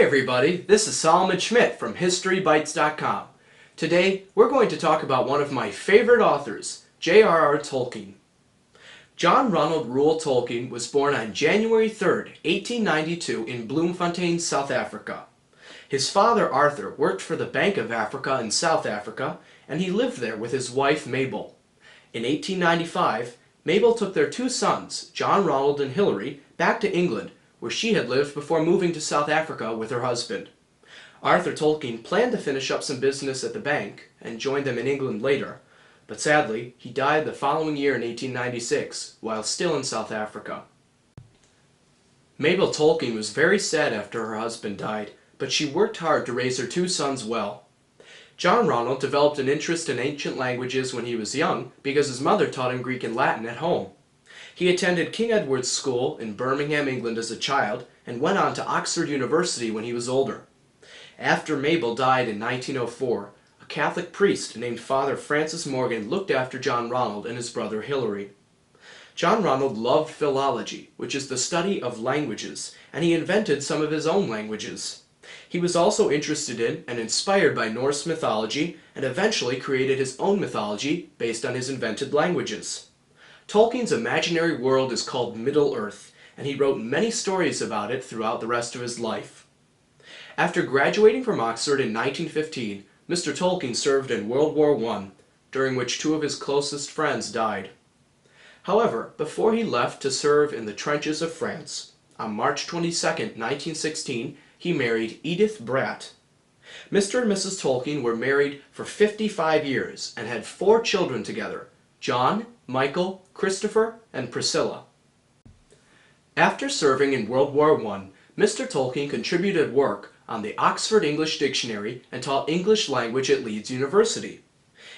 Hi everybody, this is Solomon Schmidt from HistoryBytes.com. Today we're going to talk about one of my favorite authors, J.R.R. Tolkien. John Ronald Reuel Tolkien was born on January 3rd, 1892 in Bloemfontein, South Africa. His father Arthur worked for the Bank of Africa in South Africa, and he lived there with his wife Mabel. In 1895, Mabel took their two sons, John Ronald and Hilary, back to England, where she had lived before moving to South Africa with her husband. Arthur Tolkien planned to finish up some business at the bank and join them in England later, but sadly, he died the following year in 1896, while still in South Africa. Mabel Tolkien was very sad after her husband died, but she worked hard to raise her two sons well. John Ronald developed an interest in ancient languages when he was young because his mother taught him Greek and Latin at home. He attended King Edward's School in Birmingham, England as a child, and went on to Oxford University when he was older. After Mabel died in 1904, a Catholic priest named Father Francis Morgan looked after John Ronald and his brother Hilary. John Ronald loved philology, which is the study of languages, and he invented some of his own languages. He was also interested in and inspired by Norse mythology, and eventually created his own mythology based on his invented languages. Tolkien's imaginary world is called Middle-earth, and he wrote many stories about it throughout the rest of his life. After graduating from Oxford in 1915, Mr. Tolkien served in World War I, during which two of his closest friends died. However, before he left to serve in the trenches of France, on March 22, 1916, he married Edith Bratt. Mr. and Mrs. Tolkien were married for 55 years and had 4 children together: John, Michael, Christopher, and Priscilla. After serving in World War I, Mr. Tolkien contributed work on the Oxford English Dictionary and taught English language at Leeds University.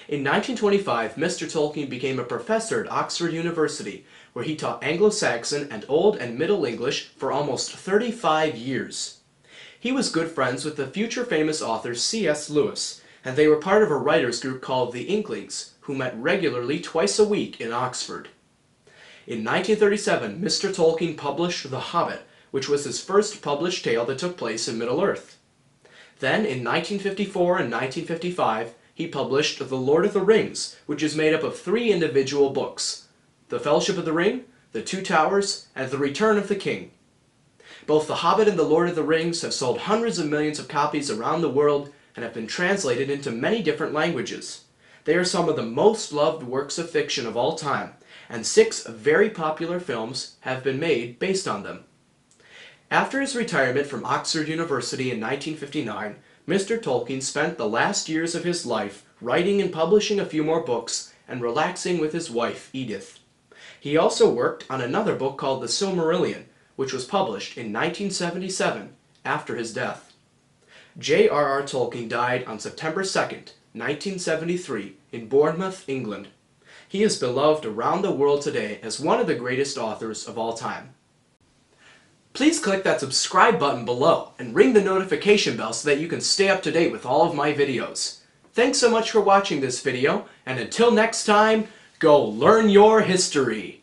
In 1925, Mr. Tolkien became a professor at Oxford University, where he taught Anglo-Saxon and Old and Middle English for almost 35 years. He was good friends with the future famous author C.S. Lewis, and they were part of a writers group called the Inklings, who met regularly twice a week in Oxford. In 1937, Mr. Tolkien published The Hobbit, which was his first published tale that took place in Middle-earth. Then, in 1954 and 1955, he published The Lord of the Rings, which is made up of 3 individual books: The Fellowship of the Ring, The Two Towers, and The Return of the King. Both The Hobbit and The Lord of the Rings have sold hundreds of millions of copies around the world and have been translated into many different languages. They are some of the most loved works of fiction of all time, and 6 very popular films have been made based on them. After his retirement from Oxford University in 1959, Mr. Tolkien spent the last years of his life writing and publishing a few more books and relaxing with his wife, Edith. He also worked on another book called The Silmarillion, which was published in 1977, after his death. J.R.R. Tolkien died on September 2nd, 1973, in Bournemouth, England. He is beloved around the world today as one of the greatest authors of all time. Please click that subscribe button below and ring the notification bell so that you can stay up to date with all of my videos. Thanks so much for watching this video, and until next time, go learn your history!